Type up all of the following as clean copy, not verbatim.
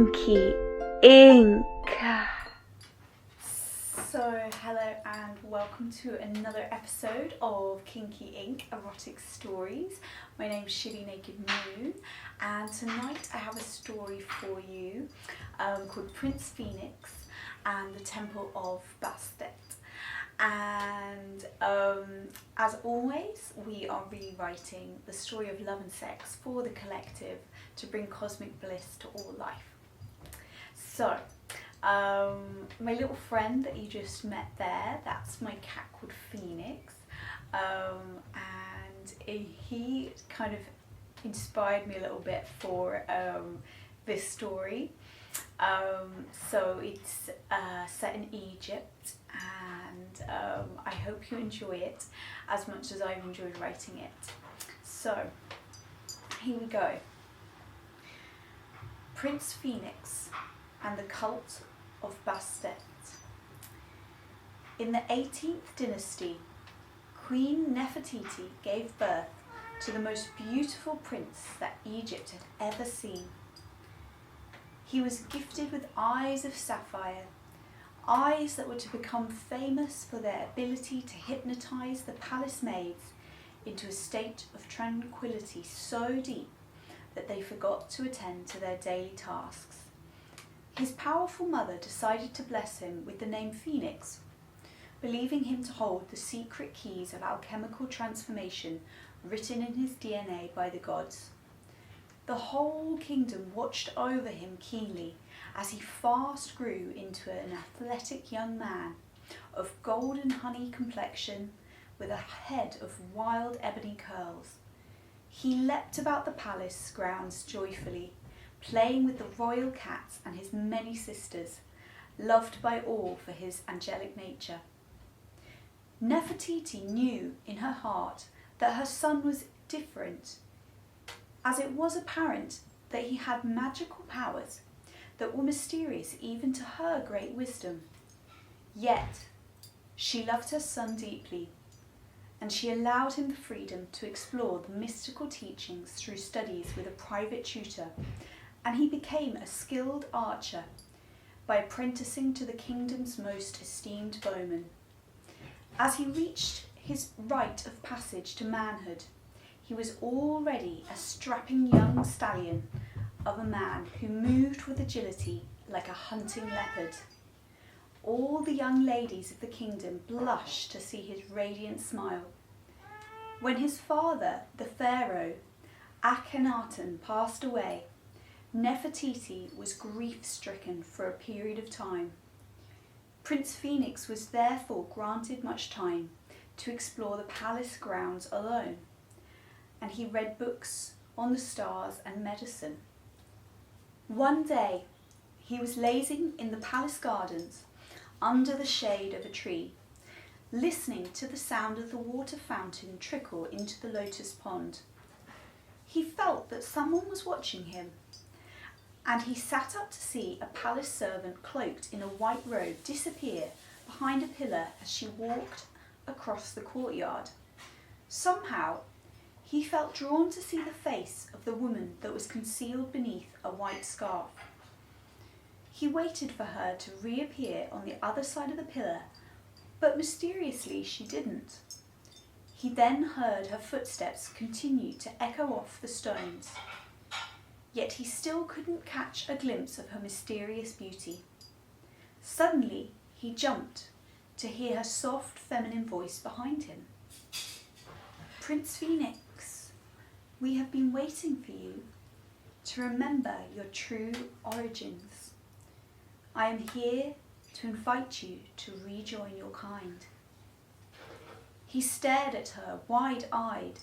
Kinki Ink. So hello and welcome to another episode of Kinki Ink Erotic Stories. My name's Shilly, Nakedmoon, and tonight I have a story for you called Prince Phoenix and the Temple of Bastet. And as always, we are rewriting the story of love and sex for the collective to bring cosmic bliss to all life. So, my little friend that you just met there, that's my cat called Phoenix, and he kind of inspired me a little bit for this story. So it's set in Egypt, and I hope you enjoy it as much as I've enjoyed writing it. So here we go. Prince Phoenix and the Cult of Bastet. In the 18th dynasty, Queen Nefertiti gave birth to the most beautiful prince that Egypt had ever seen. He was gifted with eyes of sapphire, eyes that were to become famous for their ability to hypnotize the palace maids into a state of tranquility so deep that they forgot to attend to their daily tasks. His powerful mother decided to bless him with the name Phoenix, believing him to hold the secret keys of alchemical transformation written in his DNA by the gods. The whole kingdom watched over him keenly as he fast grew into an athletic young man of golden honey complexion with a head of wild ebony curls. He leapt about the palace grounds joyfully, playing with the royal cats and his many sisters, loved by all for his angelic nature. Nefertiti knew in her heart that her son was different, as it was apparent that he had magical powers that were mysterious even to her great wisdom. Yet, she loved her son deeply, and she allowed him the freedom to explore the mystical teachings through studies with a private tutor, and he became a skilled archer by apprenticing to the kingdom's most esteemed bowman. As he reached his rite of passage to manhood, he was already a strapping young stallion of a man who moved with agility like a hunting leopard. All the young ladies of the kingdom blushed to see his radiant smile. When his father, the pharaoh, Akhenaten, passed away, Nefertiti was grief-stricken for a period of time. Prince Phoenix was therefore granted much time to explore the palace grounds alone, and he read books on the stars and medicine. One day, he was lazing in the palace gardens under the shade of a tree, listening to the sound of the water fountain trickle into the lotus pond. He felt that someone was watching him, and he sat up to see a palace servant cloaked in a white robe disappear behind a pillar as she walked across the courtyard. Somehow, he felt drawn to see the face of the woman that was concealed beneath a white scarf. He waited for her to reappear on the other side of the pillar, but mysteriously she didn't. He then heard her footsteps continue to echo off the stones, yet he still couldn't catch a glimpse of her mysterious beauty. Suddenly, he jumped to hear her soft feminine voice behind him. "Prince Phoenix, we have been waiting for you to remember your true origins. I am here to invite you to rejoin your kind." He stared at her, wide-eyed,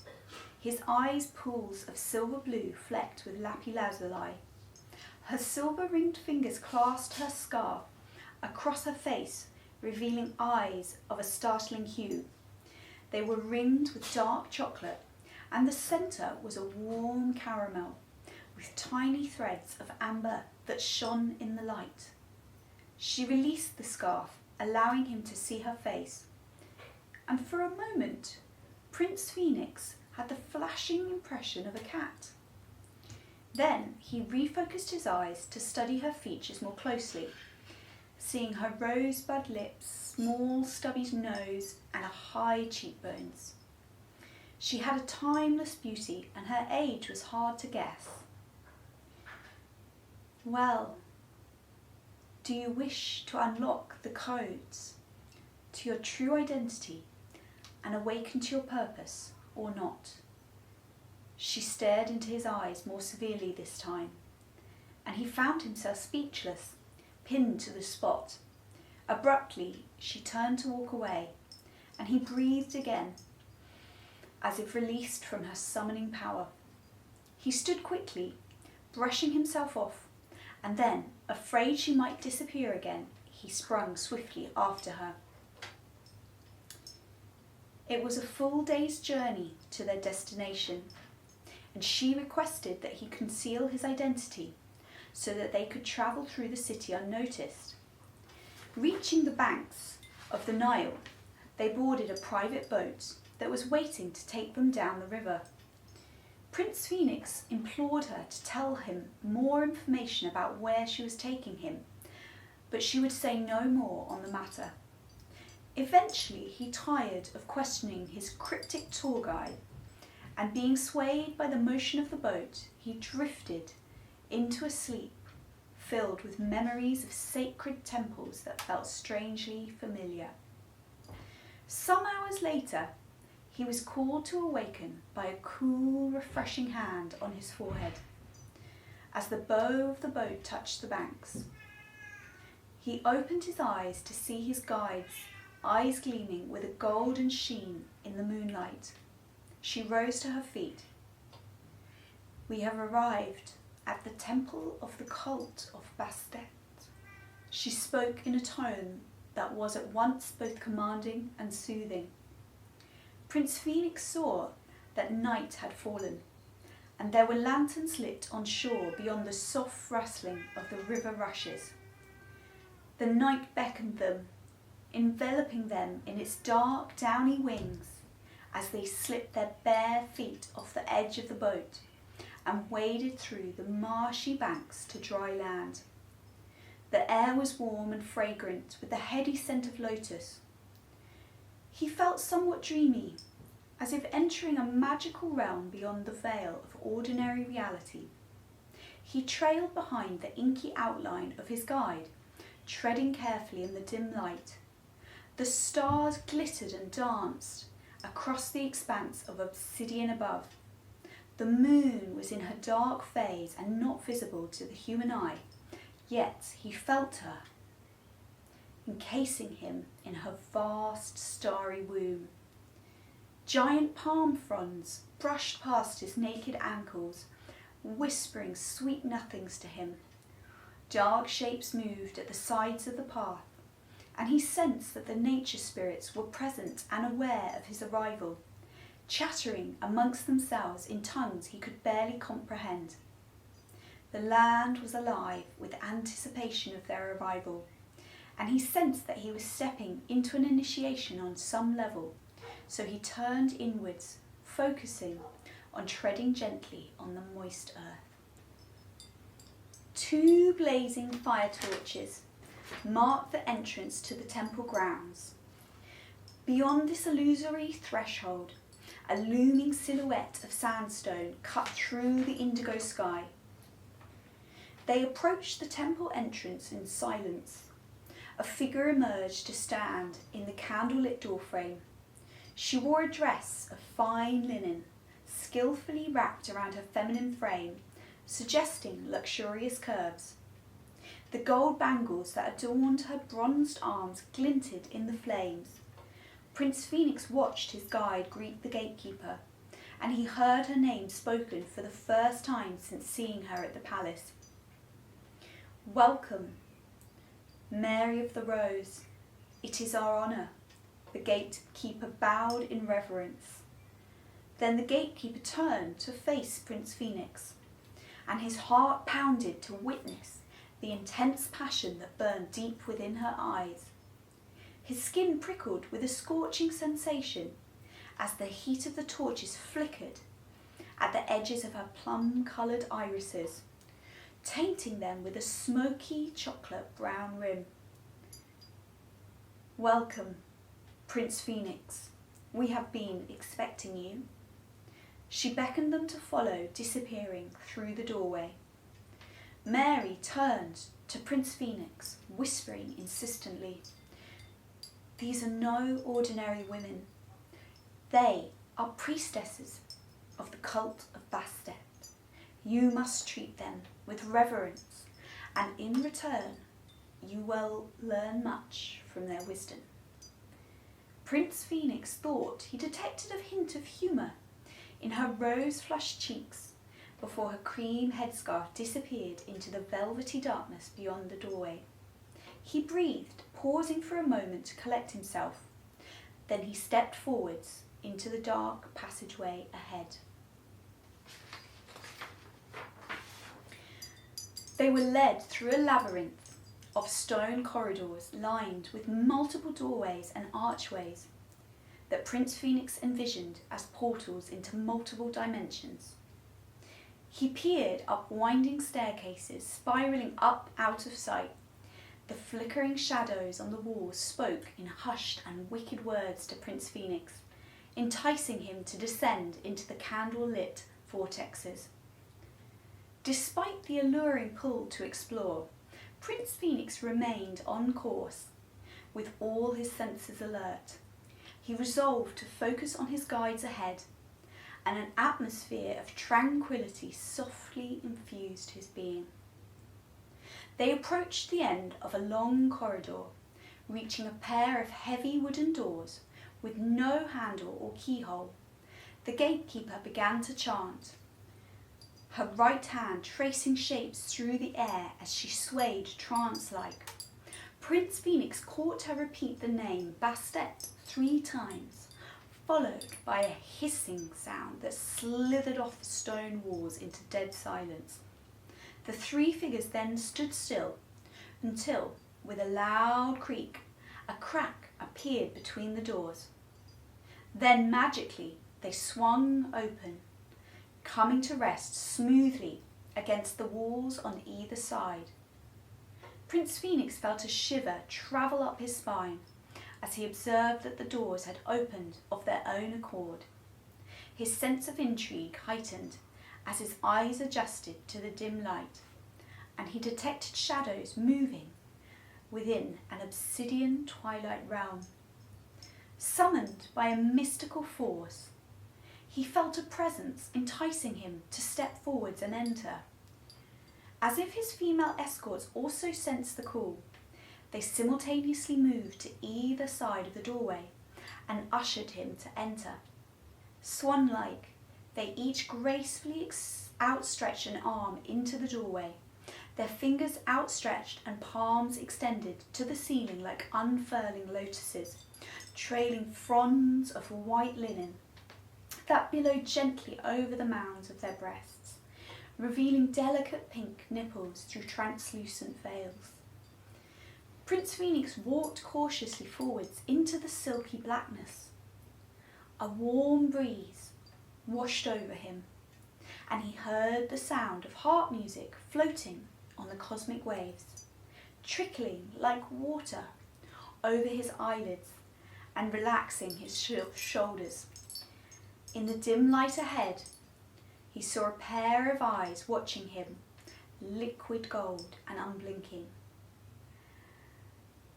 his eyes pools of silver blue flecked with lapis-lazuli. Her silver-ringed fingers clasped her scarf across her face, revealing eyes of a startling hue. They were ringed with dark chocolate, and the centre was a warm caramel with tiny threads of amber that shone in the light. She released the scarf, allowing him to see her face, and for a moment, Prince Phoenix had the flashing impression of a cat. Then he refocused his eyes to study her features more closely, seeing her rosebud lips, small stubby nose, and high cheekbones. She had a timeless beauty, and her age was hard to guess. Well, do you wish to unlock the codes to your true identity and awaken to your purpose, or not? She stared into his eyes more severely this time, and he found himself speechless, pinned to the spot. Abruptly, she turned to walk away, and he breathed again, as if released from her summoning power. He stood quickly, brushing himself off, and then, afraid she might disappear again, he sprung swiftly after her. It was a full day's journey to their destination, and she requested that he conceal his identity so that they could travel through the city unnoticed. Reaching the banks of the Nile, they boarded a private boat that was waiting to take them down the river. Prince Phoenix implored her to tell him more information about where she was taking him, but she would say no more on the matter. Eventually, he tired of questioning his cryptic tour guide, and being swayed by the motion of the boat, he drifted into a sleep filled with memories of sacred temples that felt strangely familiar. Some hours later, he was called to awaken by a cool, refreshing hand on his forehead as the bow of the boat touched the banks. He opened his eyes to see his guide's eyes gleaming with a golden sheen in the moonlight. She rose to her feet. "We have arrived at the temple of the cult of Bastet." She spoke in a tone that was at once both commanding and soothing. Prince Phoenix saw that night had fallen, and there were lanterns lit on shore beyond the soft rustling of the river rushes. The night beckoned them, enveloping them in its dark, downy wings as they slipped their bare feet off the edge of the boat and waded through the marshy banks to dry land. The air was warm and fragrant with the heady scent of lotus. He felt somewhat dreamy, as if entering a magical realm beyond the veil of ordinary reality. He trailed behind the inky outline of his guide, treading carefully in the dim light. The stars glittered and danced across the expanse of obsidian above. The moon was in her dark phase and not visible to the human eye, yet he felt her, encasing him in her vast starry womb. Giant palm fronds brushed past his naked ankles, whispering sweet nothings to him. Dark shapes moved at the sides of the path, and he sensed that the nature spirits were present and aware of his arrival, chattering amongst themselves in tongues he could barely comprehend. The land was alive with anticipation of their arrival, and he sensed that he was stepping into an initiation on some level, so he turned inwards, focusing on treading gently on the moist earth. 2 blazing fire torches marked the entrance to the temple grounds. Beyond this illusory threshold, a looming silhouette of sandstone cut through the indigo sky. They approached the temple entrance in silence. A figure emerged to stand in the candlelit doorframe. She wore a dress of fine linen, skillfully wrapped around her feminine frame, suggesting luxurious curves. The gold bangles that adorned her bronzed arms glinted in the flames. Prince Phoenix watched his guide greet the gatekeeper, and he heard her name spoken for the first time since seeing her at the palace. "Welcome, Mary of the Rose. It is our honour." The gatekeeper bowed in reverence. Then the gatekeeper turned to face Prince Phoenix, and his heart pounded to witness the intense passion that burned deep within her eyes. His skin prickled with a scorching sensation as the heat of the torches flickered at the edges of her plum-coloured irises, tainting them with a smoky chocolate brown rim. "Welcome, Prince Phoenix. We have been expecting you." She beckoned them to follow, disappearing through the doorway. Mary turned to Prince Phoenix, whispering insistently, "These are no ordinary women. They are priestesses of the cult of Bastet. You must treat them with reverence, and in return you will learn much from their wisdom." Prince Phoenix thought he detected a hint of humour in her rose-flushed cheeks before her cream headscarf disappeared into the velvety darkness beyond the doorway. He breathed, pausing for a moment to collect himself. Then he stepped forwards into the dark passageway ahead. They were led through a labyrinth of stone corridors lined with multiple doorways and archways that Prince Phoenix envisioned as portals into multiple dimensions. He peered up winding staircases, spiralling up out of sight. The flickering shadows on the walls spoke in hushed and wicked words to Prince Phoenix, enticing him to descend into the candle-lit vortexes. Despite the alluring pull to explore, Prince Phoenix remained on course, with all his senses alert. He resolved to focus on his guides ahead, and an atmosphere of tranquility softly infused his being. They approached the end of a long corridor, reaching a pair of heavy wooden doors with no handle or keyhole. The gatekeeper began to chant, her right hand tracing shapes through the air as she swayed trance-like. Prince Phoenix caught her repeat the name Bastet 3 times, followed by a hissing sound that slithered off the stone walls into dead silence. The 3 figures then stood still until, with a loud creak, a crack appeared between the doors. Then magically they swung open, coming to rest smoothly against the walls on either side. Prince Phoenix felt a shiver travel up his spine as he observed that the doors had opened of their own accord. His sense of intrigue heightened as his eyes adjusted to the dim light, and he detected shadows moving within an obsidian twilight realm. Summoned by a mystical force, he felt a presence enticing him to step forwards and enter. As if his female escorts also sensed the call, they simultaneously moved to either side of the doorway and ushered him to enter. Swan-like, they each gracefully outstretched an arm into the doorway, their fingers outstretched and palms extended to the ceiling like unfurling lotuses, trailing fronds of white linen that billowed gently over the mounds of their breasts, revealing delicate pink nipples through translucent veils. Prince Phoenix walked cautiously forwards into the silky blackness. A warm breeze washed over him, and he heard the sound of harp music floating on the cosmic waves, trickling like water over his eyelids and relaxing his shoulders. In the dim light ahead, he saw a pair of eyes watching him, liquid gold and unblinking.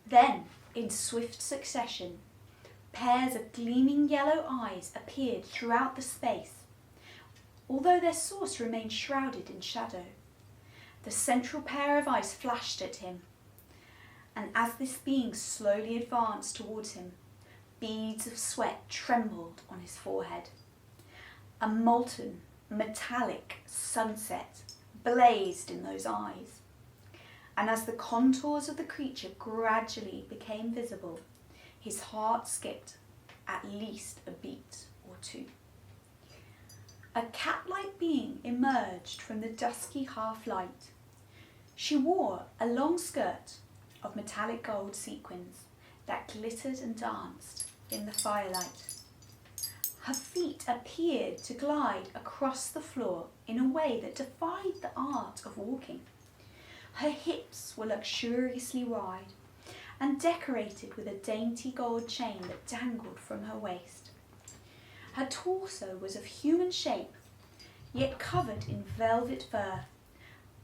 Then, in swift succession, pairs of gleaming yellow eyes appeared throughout the space, although their source remained shrouded in shadow. The central pair of eyes flashed at him, and as this being slowly advanced towards him, beads of sweat trembled on his forehead. A molten, metallic sunset blazed in those eyes, and as the contours of the creature gradually became visible, his heart skipped at least a beat or 2. A cat-like being emerged from the dusky half-light. She wore a long skirt of metallic gold sequins that glittered and danced in the firelight. Her feet appeared to glide across the floor in a way that defied the art of walking. Her hips were luxuriously wide and decorated with a dainty gold chain that dangled from her waist. Her torso was of human shape, yet covered in velvet fur.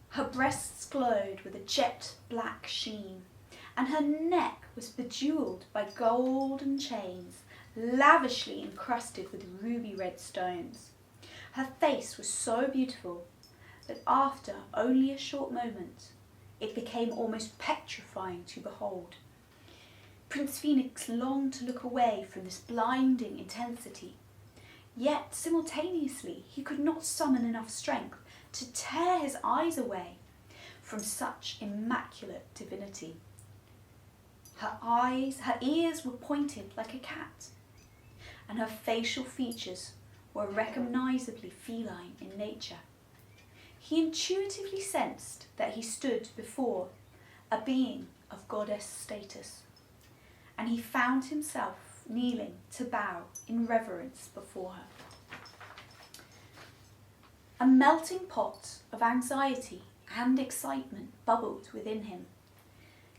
Her breasts glowed with a jet black sheen, and her neck was bejewelled by golden chains, lavishly encrusted with ruby red stones. Her face was so beautiful that after only a short moment, it became almost petrifying to behold. Prince Phoenix longed to look away from this blinding intensity, yet simultaneously he could not summon enough strength to tear his eyes away from such immaculate divinity. Her ears were pointed like a cat, and her facial features were recognisably feline in nature. He intuitively sensed that he stood before a being of goddess status, and he found himself kneeling to bow in reverence before her. A melting pot of anxiety and excitement bubbled within him,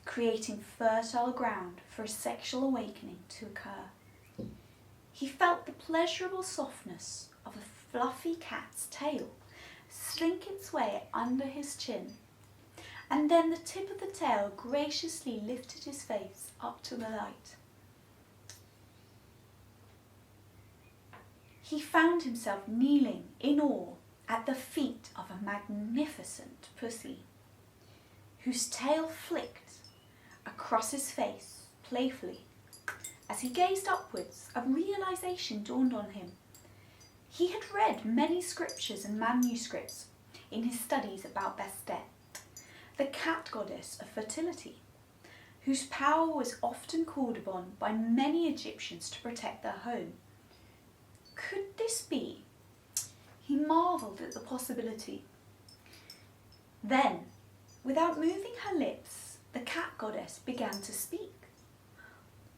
creating fertile ground for a sexual awakening to occur. He felt the pleasurable softness of a fluffy cat's tail slink its way under his chin, and then the tip of the tail graciously lifted his face up to the light. He found himself kneeling in awe at the feet of a magnificent pussy, whose tail flicked across his face playfully. As he gazed upwards, a realization dawned on him. He had read many scriptures and manuscripts in his studies about Bastet, the cat goddess of fertility, whose power was often called upon by many Egyptians to protect their home. Could this be? He marvelled at the possibility. Then, without moving her lips, the cat goddess began to speak.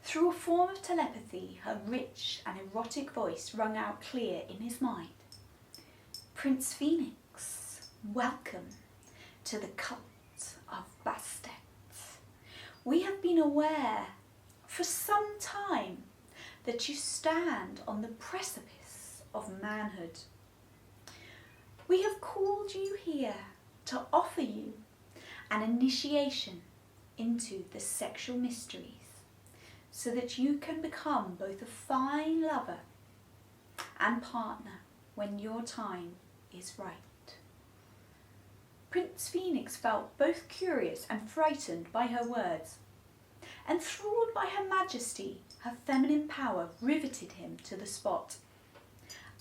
Through a form of telepathy, her rich and erotic voice rung out clear in his mind. Prince Phoenix, welcome to the cult of Bastet. We have been aware for some time that you stand on the precipice of manhood. We have called you here to offer you an initiation into the sexual mysteries, so that you can become both a fine lover and partner when your time is right. Prince Phoenix felt both curious and frightened by her words. Enthralled by her majesty, her feminine power riveted him to the spot.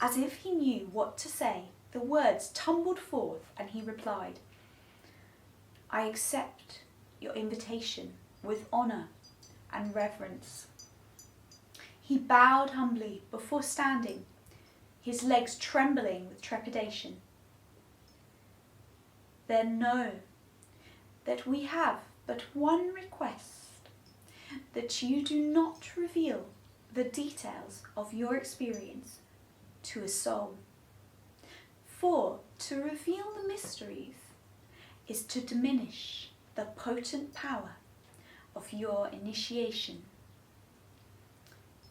As if he knew what to say, the words tumbled forth and he replied, I accept your invitation with honour and reverence. He bowed humbly before standing, his legs trembling with trepidation. Then know that we have but one request, that you do not reveal the details of your experience to a soul. For to reveal the mysteries is to diminish the potent power of your initiation.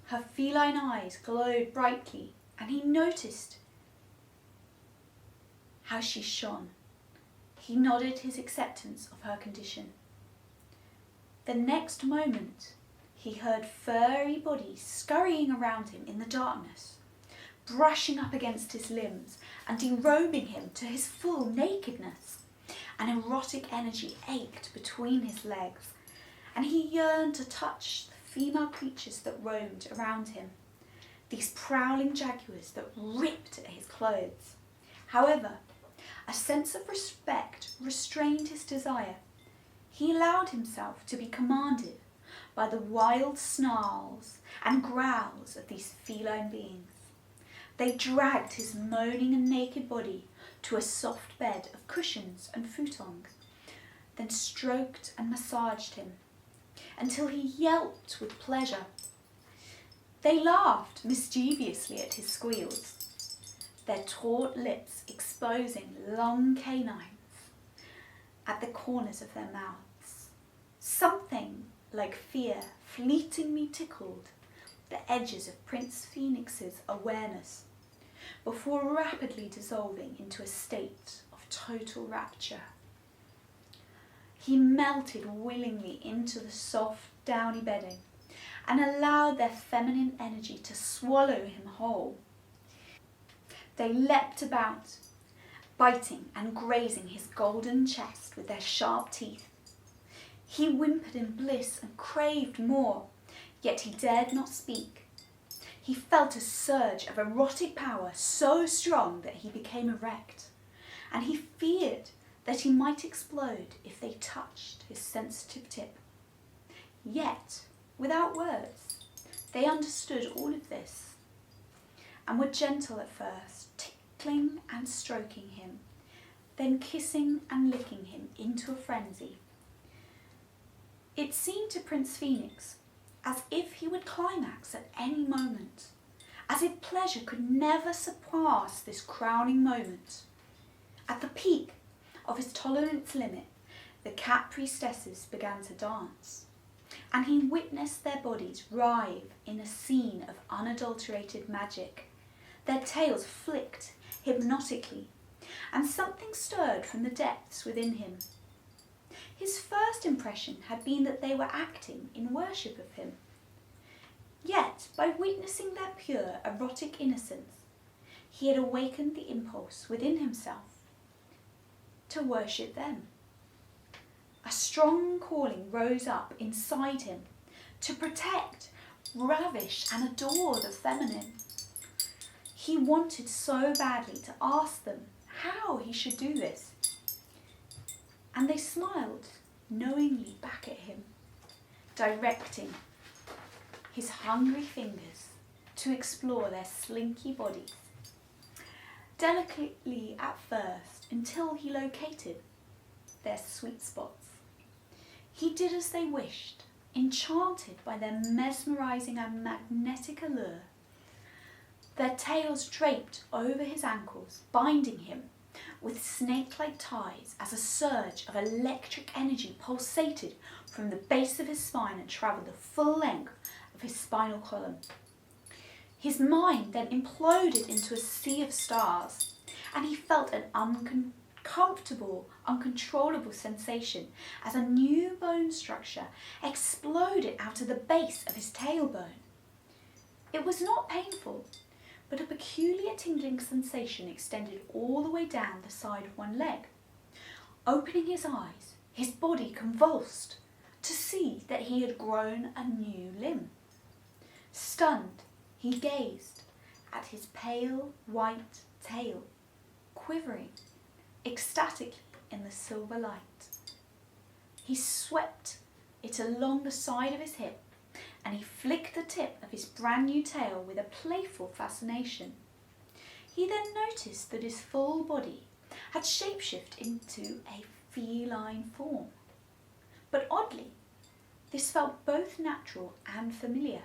Her feline eyes glowed brightly, and he noticed how she shone. He nodded his acceptance of her condition. The next moment, he heard furry bodies scurrying around him in the darkness, brushing up against his limbs and derobing him to his full nakedness. An erotic energy ached between his legs, and he yearned to touch the female creatures that roamed around him, these prowling jaguars that ripped at his clothes. However, a sense of respect restrained his desire. He allowed himself to be commanded by the wild snarls and growls of these feline beings. They dragged his moaning and naked body to a soft bed of cushions and futons, then stroked and massaged him until he yelped with pleasure. They laughed mischievously at his squeals, their taut lips exposing long canines at the corners of their mouths. Something like fear fleetingly tickled the edges of Prince Phoenix's awareness before rapidly dissolving into a state of total rapture. He melted willingly into the soft, downy bedding and allowed their feminine energy to swallow him whole. They leapt about, biting and grazing his golden chest with their sharp teeth. He whimpered in bliss and craved more, yet he dared not speak. He felt a surge of erotic power so strong that he became erect, and he feared that he might explode if they touched his sensitive tip. Yet, without words, they understood all of this, and were gentle at first, tickling and stroking him, then kissing and licking him into a frenzy. It seemed to Prince Phoenix as if he would climax at any moment, as if pleasure could never surpass this crowning moment. At the peak of his tolerance limit, the cat priestesses began to dance, and he witnessed their bodies writhe in a scene of unadulterated magic. Their tails flicked hypnotically, and something stirred from the depths within him. His first impression had been that they were acting in worship of him. Yet, by witnessing their pure, erotic innocence, he had awakened the impulse within himself to worship them. A strong calling rose up inside him to protect, ravish, and adore the feminine. He wanted so badly to ask them how he should do this, and they smiled knowingly back at him, directing his hungry fingers to explore their slinky bodies, delicately at first until he located their sweet spots. He did as they wished, enchanted by their mesmerizing and magnetic allure. Their tails draped over his ankles, binding him with snake-like ties as a surge of electric energy pulsated from the base of his spine and travelled the full length of his spinal column. His mind then imploded into a sea of stars, and he felt an uncomfortable, uncontrollable sensation as a new bone structure exploded out of the base of his tailbone. It was not painful, but a peculiar tingling sensation extended all the way down the side of one leg. Opening his eyes, his body convulsed to see that he had grown a new limb. Stunned, he gazed at his pale white tail, quivering ecstatically in the silver light. He swept it along the side of his hip, and he flicked the tip of his brand new tail with a playful fascination. He then noticed that his full body had shapeshifted into a feline form. But oddly, this felt both natural and familiar.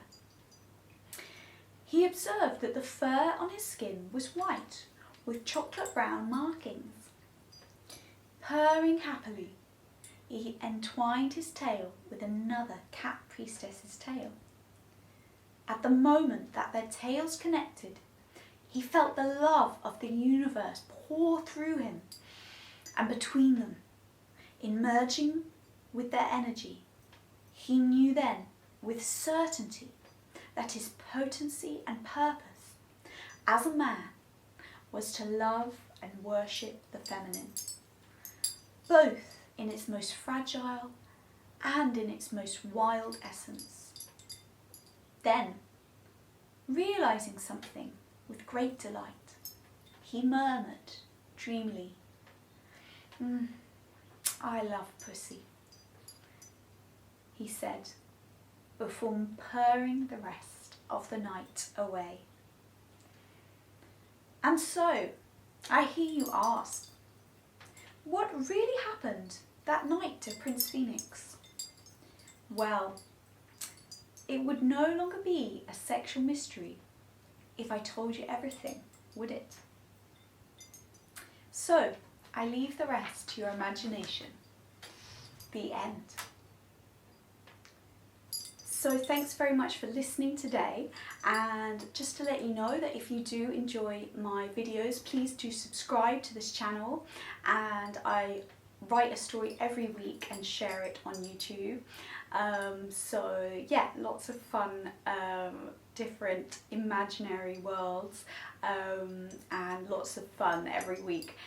He observed that the fur on his skin was white with chocolate brown markings. Purring happily, he entwined his tail with another cat priestess's tail. At the moment that their tails connected, he felt the love of the universe pour through him and between them, in merging with their energy. He knew then with certainty that his potency and purpose as a man was to love and worship the feminine, both in its most fragile and in its most wild essence. Then, realizing something with great delight, he murmured dreamily, "I love pussy," he said, before purring the rest of the night away. And so, I hear you ask, what really happened that night to Prince Phoenix? Well, It would no longer be a sexual mystery if I told you everything, would it? So, I leave the rest to your imagination. The end. So thanks very much for listening today, and just to let you know that if you do enjoy my videos, please do subscribe to this channel, and I write a story every week and share it on YouTube. So yeah, lots of fun, different imaginary worlds, and lots of fun every week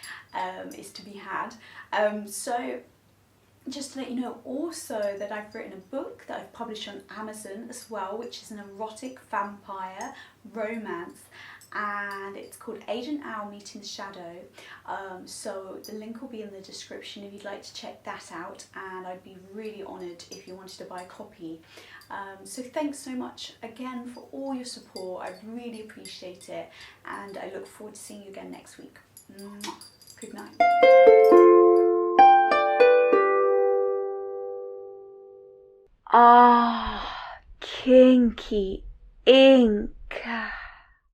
is to be had. So just to let you know also that I've written a book that I've published on Amazon as well, which is an erotic vampire romance, and it's called Agent Owl Meeting the Shadow. So the link will be in the description if you'd like to check that out, and I'd be really honoured if you wanted to buy a copy. So thanks so much again for all your support. I really appreciate it, and I look forward to seeing you again next week. Mwah. Good night. Ah, kinky ink.